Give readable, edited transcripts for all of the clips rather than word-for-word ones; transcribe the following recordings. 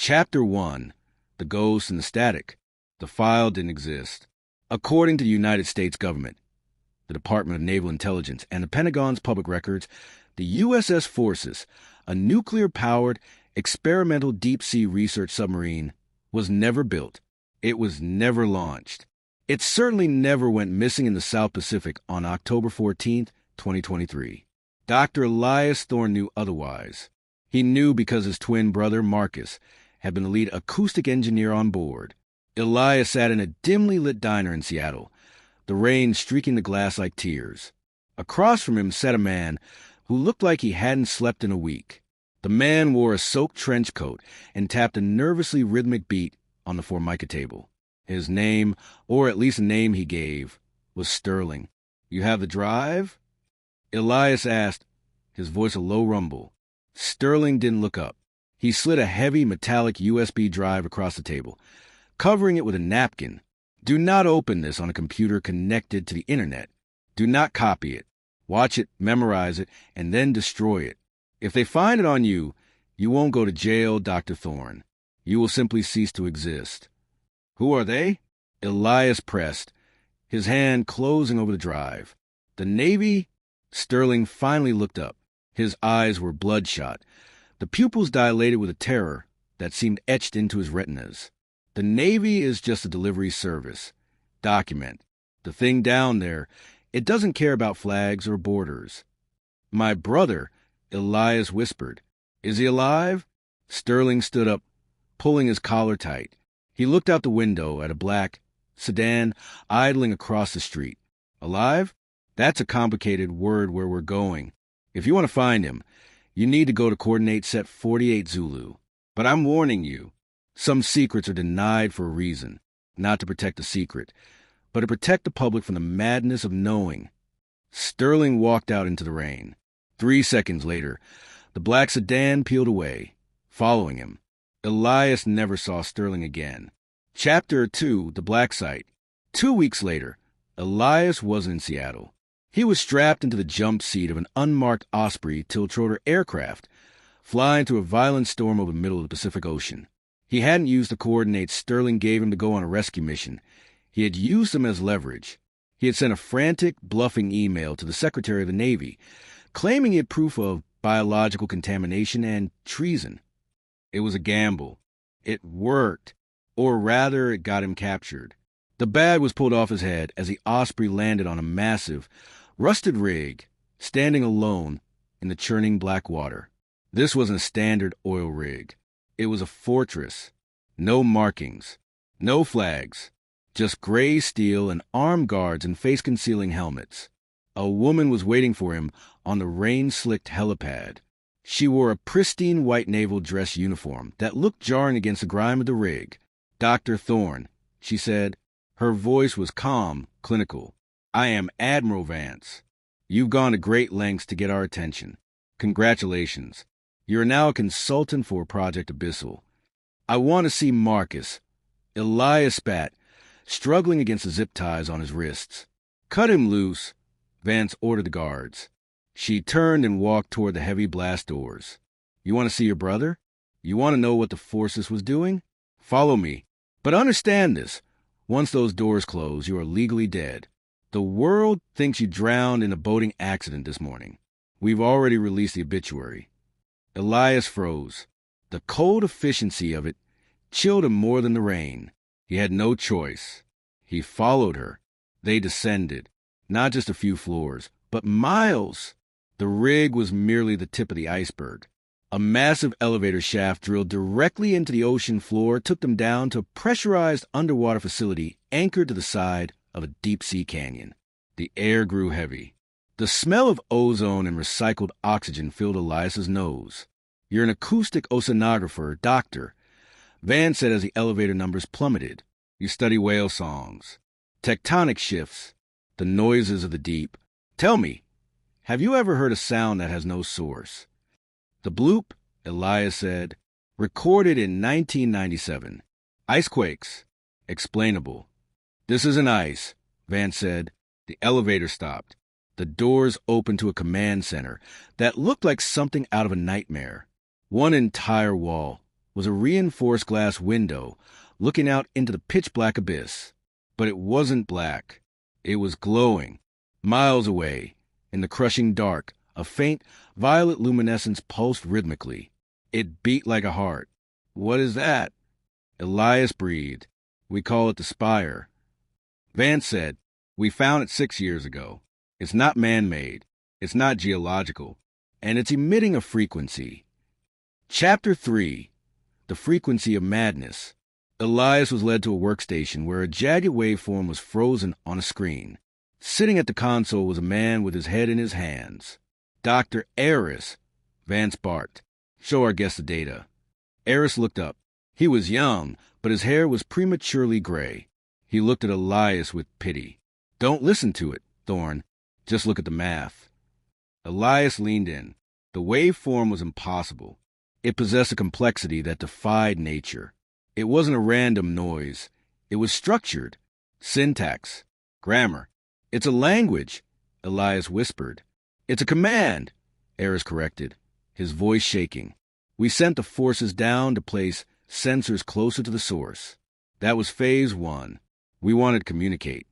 Chapter 1. The Ghost and the Static. The file didn't exist. According to the United States government, the Department of Naval Intelligence, and the Pentagon's public records, the USS Forces, a nuclear-powered, experimental deep-sea research submarine, was never built. It was never launched. It certainly never went missing in the South Pacific on October 14, 2023. Dr. Elias Thorne knew otherwise. He knew because his twin brother, Marcus, had been the lead acoustic engineer on board. Elias sat in a dimly lit diner in Seattle, the rain streaking the glass like tears. Across from him sat a man who looked like he hadn't slept in a week. The man wore a soaked trench coat and tapped a nervously rhythmic beat on the Formica table. His name, or at least a name he gave, was Sterling. "You have the drive?" Elias asked, his voice a low rumble. Sterling didn't look up. He slid a heavy metallic USB drive across the table, covering it with a napkin. "Do not open this on a computer connected to the internet. Do not copy it. Watch it, memorize it, and then destroy it. If they find it on you, you won't go to jail, Dr. Thorne. You will simply cease to exist." "Who are they?" Elias pressed, his hand closing over the drive. "The Navy?" Sterling finally looked up. His eyes were bloodshot, the pupils dilated with a terror that seemed etched into his retinas. "The Navy is just a delivery service. Document. The thing down there, it doesn't care about flags or borders." "My brother," Elias whispered. "Is he alive?" Sterling stood up, pulling his collar tight. He looked out the window at a black sedan idling across the street. "Alive? That's a complicated word where we're going. If you want to find him, you need to go to coordinate set 48 Zulu. But I'm warning you, some secrets are denied for a reason. Not to protect the secret, but to protect the public from the madness of knowing." Sterling walked out into the rain. 3 seconds later, the black sedan peeled away, following him. Elias never saw Sterling again. Chapter 2. The Black Site. 2 weeks later, Elias wasn't in Seattle. He was strapped into the jump seat of an unmarked Osprey tiltrotor aircraft, flying through a violent storm over the middle of the Pacific Ocean. He hadn't used the coordinates Sterling gave him to go on a rescue mission. He had used them as leverage. He had sent a frantic, bluffing email to the Secretary of the Navy, claiming he had proof of biological contamination and treason. It was a gamble. It worked. Or rather, it got him captured. The bag was pulled off his head as the Osprey landed on a massive, rusted rig, standing alone in the churning black water. This wasn't a standard oil rig. It was a fortress. No markings. No flags. Just gray steel and armed guards in face-concealing helmets. A woman was waiting for him on the rain-slicked helipad. She wore a pristine white naval dress uniform that looked jarring against the grime of the rig. "Dr. Thorne," she said. Her voice was calm, clinical. "I am Admiral Vance. You've gone to great lengths to get our attention. Congratulations. You're now a consultant for Project Abyssal. I want to see Marcus." Elias spat, struggling against the zip ties on his wrists. "Cut him loose," Vance ordered the guards. She turned and walked toward the heavy blast doors. "You want to see your brother? You want to know what the Forces was doing? Follow me. But understand this. Once those doors close, you are legally dead. The world thinks you drowned in a boating accident this morning. We've already released the obituary." Elias froze. The cold efficiency of it chilled him more than the rain. He had no choice. He followed her. They descended. Not just a few floors, but miles. The rig was merely the tip of the iceberg. A massive elevator shaft drilled directly into the ocean floor took them down to a pressurized underwater facility anchored to the side of a deep-sea canyon. The air grew heavy. The smell of ozone and recycled oxygen filled Elias's nose. "You're an acoustic oceanographer, doctor," Van said as the elevator numbers plummeted. "You study whale songs, tectonic shifts, the noises of the deep. Tell me, have you ever heard a sound that has no source?" "The bloop," Elias said, "recorded in 1997. Icequakes. Explainable." "This isn't ice," Vance said. The elevator stopped. The doors opened to a command center that looked like something out of a nightmare. One entire wall, was a reinforced glass window looking out into the pitch-black abyss. But it wasn't black. It was glowing. Miles away, in the crushing dark, a faint, violet luminescence pulsed rhythmically. It beat like a heart. "What is that?" Elias breathed. "We call it the Spire." Vance said, "We found it 6 years ago. It's not man-made. It's not geological. And it's emitting a frequency." Chapter 3. The Frequency of Madness. Elias was led to a workstation where a jagged waveform was frozen on a screen. Sitting at the console was a man with his head in his hands. "Dr. Eris," Vance barked. "Show our guest the data." Eris looked up. He was young, but his hair was prematurely gray. He looked at Elias with pity. "Don't listen to it, Thorne. Just look at the math." Elias leaned in. The waveform was impossible. It possessed a complexity that defied nature. It wasn't a random noise. It was structured. Syntax. Grammar. "It's a language," Elias whispered. "It's a command," Eris corrected, his voice shaking. "We sent the forces down to place sensors closer to the source. That was phase 1. We wanted to communicate."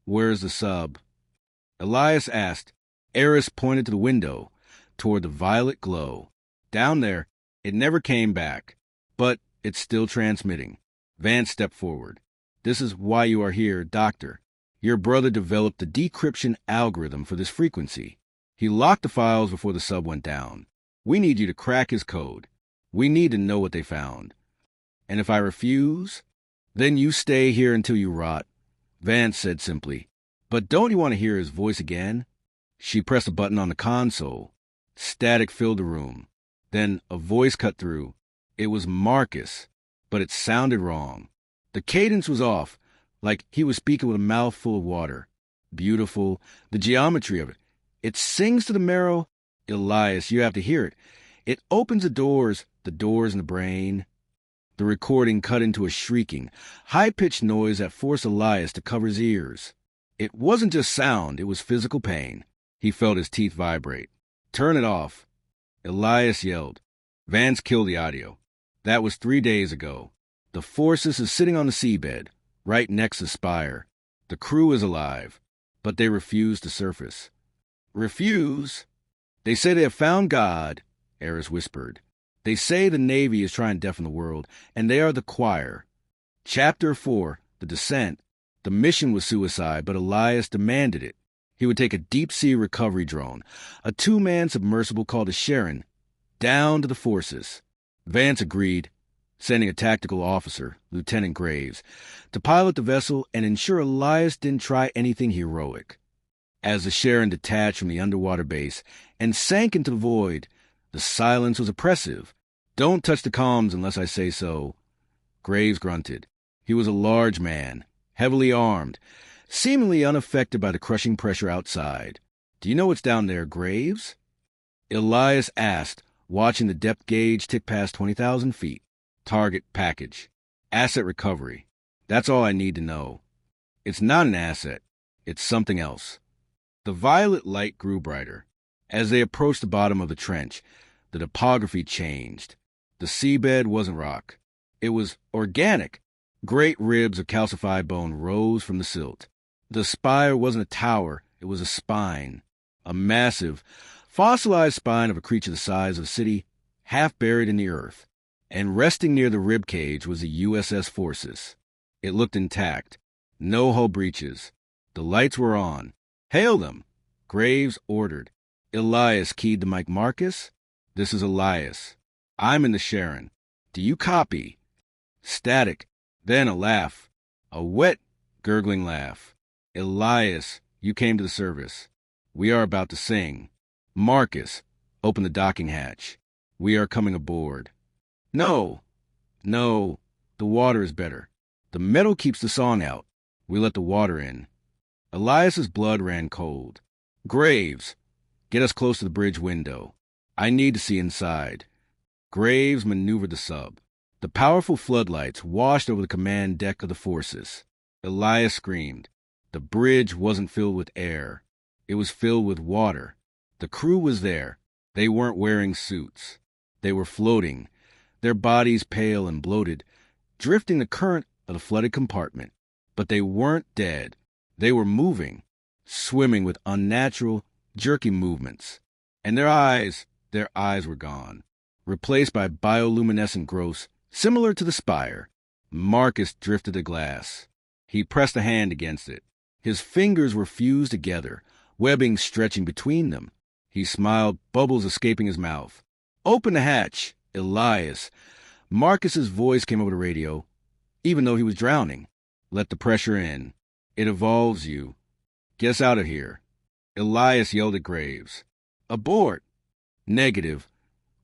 "Where's the sub?" Elias asked. Eris pointed to the window, toward the violet glow. "Down there. It never came back. But it's still transmitting." Vance stepped forward. "This is why you are here, Doctor. Your brother developed the decryption algorithm for this frequency. He locked the files before the sub went down. We need you to crack his code. We need to know what they found. And if I refuse, then you stay here until you rot," Vance said simply. "But don't you want to hear his voice again?" She pressed a button on the console. Static filled the room. Then a voice cut through. It was Marcus, but it sounded wrong. The cadence was off, like he was speaking with a mouthful of water. Beautiful, the geometry of it. "It sings to the marrow." "Elias, you have to hear it. It opens the doors in the brain." The recording cut into a shrieking, high-pitched noise that forced Elias to cover his ears. It wasn't just sound, it was physical pain. He felt his teeth vibrate. "Turn it off," Elias yelled. Vance killed the audio. That was 3 days ago. The Forces is sitting on the seabed, right next to Spire. The crew is alive, but they refuse to surface. "Refuse?" "They say they have found God," Eris whispered. "They say the Navy is trying to deafen the world, and they are the choir." Chapter 4. The Descent. The mission was suicide, but Elias demanded it. He would take a deep-sea recovery drone, a 2-man submersible called the Sharon, down to the Forces. Vance agreed, sending a tactical officer, Lieutenant Graves, to pilot the vessel and ensure Elias didn't try anything heroic. As the Sharon detached from the underwater base and sank into the void, the silence was oppressive. "Don't touch the comms unless I say so." Graves grunted. He was a large man, heavily armed, seemingly unaffected by the crushing pressure outside. "Do you know what's down there, Graves?" Elias asked, watching the depth gauge tick past 20,000 feet. "Target package. Asset recovery. That's all I need to know." "It's not an asset. It's something else." The violet light grew brighter. As they approached the bottom of the trench, the topography changed. The seabed wasn't rock. It was organic. Great ribs of calcified bone rose from the silt. The spire wasn't a tower, it was a spine. A massive, fossilized spine of a creature the size of a city, half buried in the earth. And resting near the rib cage was the USS Forces. It looked intact. No hull breaches. The lights were on. "Hail them," Graves ordered. Elias keyed to Mike. "Marcus, this is Elias. I'm in the Sharon. Do you copy?" Static. Then a laugh. A wet, gurgling laugh. "Elias, you came to the service. We are about to sing. Marcus, open the docking hatch. We are coming aboard." No, the water is better. The metal keeps the song out. We let the water in." Elias's blood ran cold. "Graves, get us close to the bridge window. I need to see inside." Graves maneuvered the sub. The powerful floodlights washed over the command deck of the Forces. Elias screamed. The bridge wasn't filled with air. It was filled with water. The crew was there. They weren't wearing suits. They were floating. their bodies pale and bloated, drifting the current of the flooded compartment. But they weren't dead. They were moving, swimming with unnatural, jerky movements. And their eyes were gone, replaced by bioluminescent growths similar to the spire. Marcus drifted the glass. He pressed a hand against it. His fingers were fused together, webbing stretching between them. He smiled, bubbles escaping his mouth. "Open the hatch, Elias." Marcus's voice came over the radio, even though he was drowning. "Let the pressure in. It evolves you. Get us out of here." Elias yelled at Graves. "Abort." "Negative."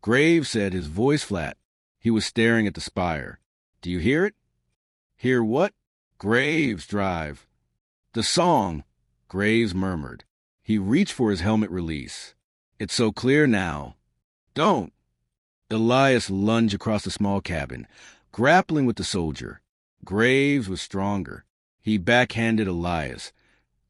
Graves said, his voice flat. He was staring at the spire. "Do you hear it?" "Hear what?" "Graves drive." "The song," Graves murmured. He reached for his helmet release. "It's so clear now." "Don't." Elias lunged across the small cabin, grappling with the soldier. Graves was stronger. He backhanded Elias,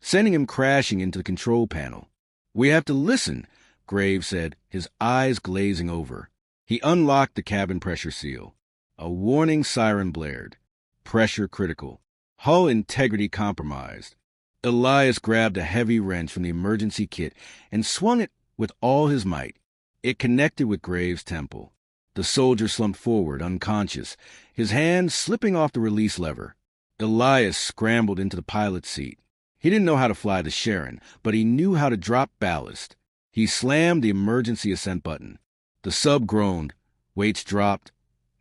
sending him crashing into the control panel. "We have to listen," Graves said, his eyes glazing over. He unlocked the cabin pressure seal. A warning siren blared. Pressure critical. Hull integrity compromised. Elias grabbed a heavy wrench from the emergency kit and swung it with all his might. It connected with Graves' temple. The soldier slumped forward, unconscious, his hand slipping off the release lever. Elias scrambled into the pilot's seat. He didn't know how to fly the Sharon, but he knew how to drop ballast. He slammed the emergency ascent button. The sub groaned, weights dropped,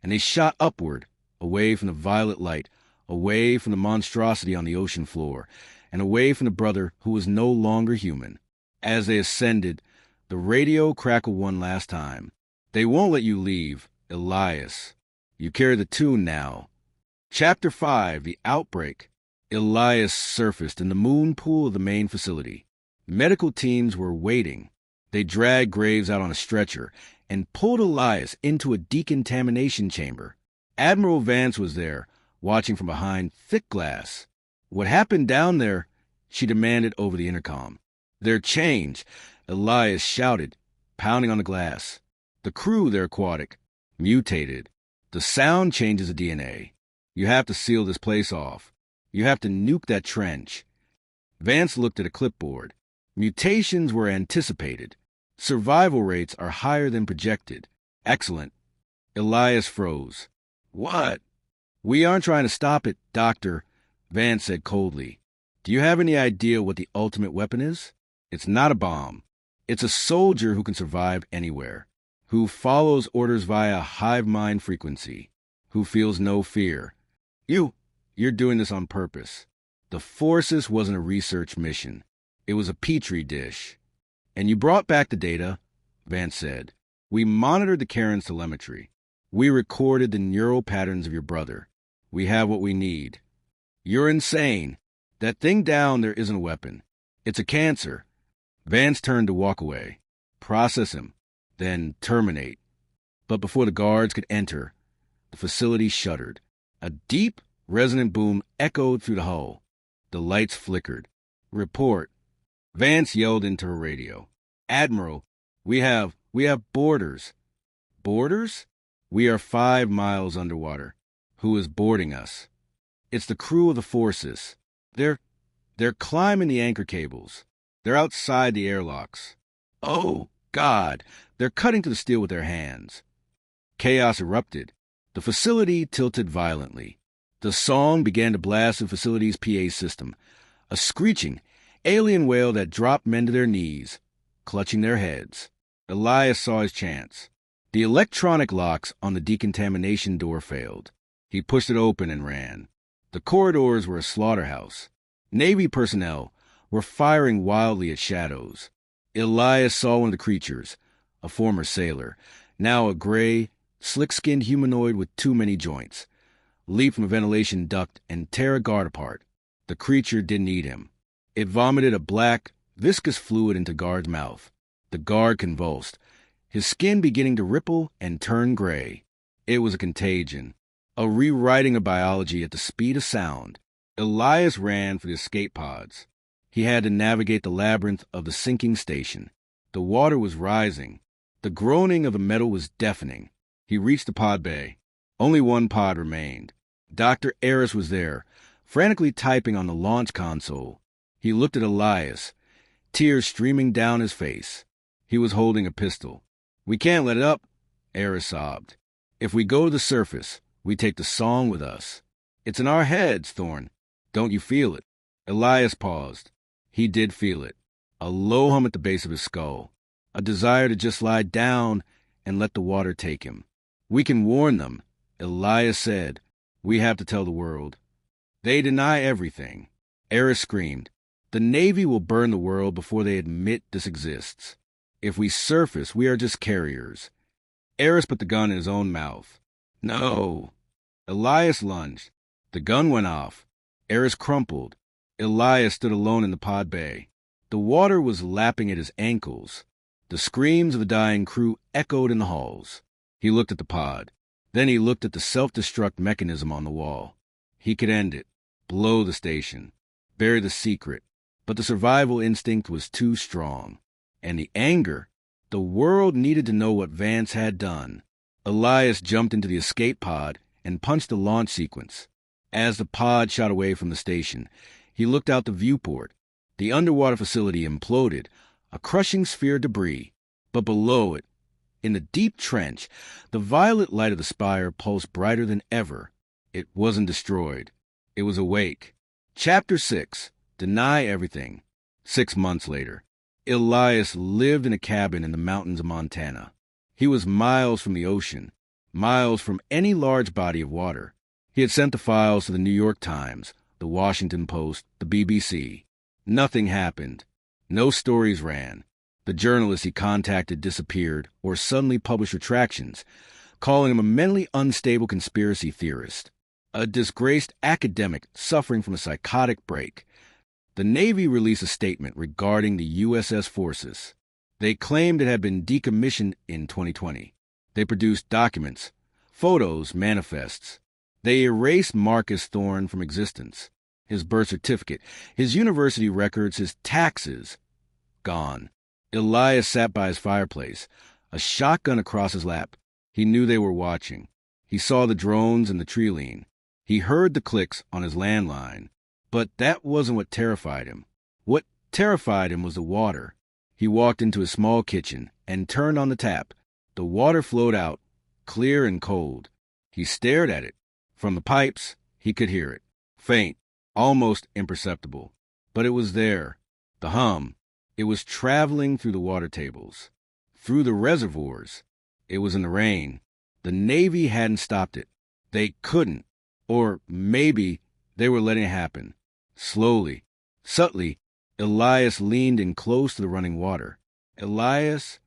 and they shot upward, away from the violet light, away from the monstrosity on the ocean floor, and away from the brother who was no longer human. As they ascended, the radio crackled one last time. "They won't let you leave, Elias. You carry the tune now." Chapter 5, The Outbreak. Elias surfaced in the moon pool of the main facility. Medical teams were waiting. They dragged Graves out on a stretcher and pulled Elias into a decontamination chamber. Admiral Vance was there, watching from behind thick glass. "What happened down there?" she demanded over the intercom. "Their change," Elias shouted, pounding on the glass. "The crew, they're aquatic. Mutated. The sound changes the DNA. You have to seal this place off. You have to nuke that trench." Vance looked at a clipboard. Mutations were anticipated. Survival rates are higher than projected. Excellent. Elias froze. "What?" "We aren't trying to stop it, Doctor," Vance said coldly. "Do you have any idea what the ultimate weapon is? It's not a bomb. It's a soldier who can survive anywhere, who follows orders via hive mind frequency, who feels no fear. You're doing this on purpose. The Forces wasn't a research mission. It was a petri dish. And you brought back the data," Vance said. "We monitored the Karen's telemetry. We recorded the neural patterns of your brother. We have what we need." "You're insane. That thing down there isn't a weapon. It's a cancer." Vance turned to walk away. "Process him, then terminate." But before the guards could enter, the facility shuddered. A deep, resonant boom echoed through the hull. The lights flickered. "Report." Vance yelled into her radio. "Admiral, we have boarders." "Boarders?" "We are 5 miles underwater. Who is boarding us?" "It's the crew of the Forces. They're climbing the anchor cables. They're outside the airlocks." "Oh, God!" "They're cutting to the steel with their hands." Chaos erupted. The facility tilted violently. The song began to blast the facility's PA system, a screeching, alien wail that dropped men to their knees, clutching their heads. Elias saw his chance. The electronic locks on the decontamination door failed. He pushed it open and ran. The corridors were a slaughterhouse. Navy personnel were firing wildly at shadows. Elias saw one of the creatures, a former sailor, now a gray, slick-skinned humanoid with too many joints, leap from a ventilation duct and tear a guard apart. The creature didn't eat him. It vomited a black, viscous fluid into guard's mouth. The guard convulsed, his skin beginning to ripple and turn gray. It was a contagion, a rewriting of biology at the speed of sound. Elias ran for the escape pods. He had to navigate the labyrinth of the sinking station. The water was rising. The groaning of the metal was deafening. He reached the pod bay. Only one pod remained. Dr. Eris was there, frantically typing on the launch console. He looked at Elias, tears streaming down his face. He was holding a pistol. "We can't let it up," Eris sobbed. "If we go to the surface, we take the song with us. It's in our heads, Thorn. Don't you feel it?" Elias paused. He did feel it. A low hum at the base of his skull. A desire to just lie down and let the water take him. "We can warn them," Elias said. "We have to tell the world. They deny everything." Eris screamed. "The Navy will burn the world before they admit this exists. If we surface, we are just carriers." Eris put the gun in his own mouth. "No." Elias lunged. The gun went off. Eris crumpled. Elias stood alone in the pod bay. The water was lapping at his ankles. The screams of the dying crew echoed in the halls. He looked at the pod. Then he looked at the self-destruct mechanism on the wall. He could end it, blow the station, bury the secret, but the survival instinct was too strong. And the anger. The world needed to know what Vance had done. Elias jumped into the escape pod and punched the launch sequence. As the pod shot away from the station, he looked out the viewport. The underwater facility imploded, a crushing sphere of debris. But below it, in the deep trench, the violet light of the spire pulsed brighter than ever. It wasn't destroyed. It was awake. Chapter 6. Deny Everything. 6 months later. Elias lived in a cabin in the mountains of Montana. He was miles from the ocean, miles from any large body of water. He had sent the files to the New York Times, the Washington Post, the BBC. Nothing happened. No stories ran. The journalists he contacted disappeared or suddenly published retractions, calling him a mentally unstable conspiracy theorist, a disgraced academic suffering from a psychotic break. The Navy released a statement regarding the USS Forces. They claimed it had been decommissioned in 2020. They produced documents, photos, manifests. They erased Marcus Thorne from existence. His birth certificate, his university records, his taxes. Gone. Elias sat by his fireplace, a shotgun across his lap. He knew they were watching. He saw the drones and the tree-lean. He heard the clicks on his landline. But that wasn't what terrified him. What terrified him was the water. He walked into his small kitchen and turned on the tap. The water flowed out, clear and cold. He stared at it. From the pipes, he could hear it. Faint, almost imperceptible. But it was there. The hum. It was traveling through the water tables, through the reservoirs. It was in the rain. The Navy hadn't stopped it. They couldn't. Or maybe they were letting it happen. Slowly, subtly, Elias leaned in close to the running water. "Elias?"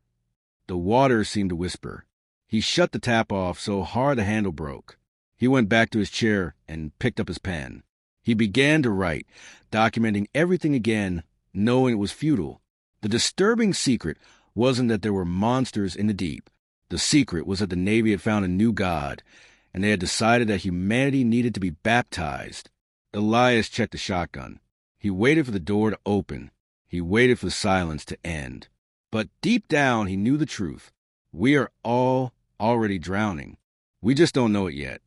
The water seemed to whisper. He shut the tap off so hard the handle broke. He went back to his chair and picked up his pen. He began to write, documenting everything again, knowing it was futile. The disturbing secret wasn't that there were monsters in the deep. The secret was that the Navy had found a new god, and they had decided that humanity needed to be baptized. Elias checked the shotgun. He waited for the door to open. He waited for the silence to end. But deep down, he knew the truth. We are all already drowning. We just don't know it yet.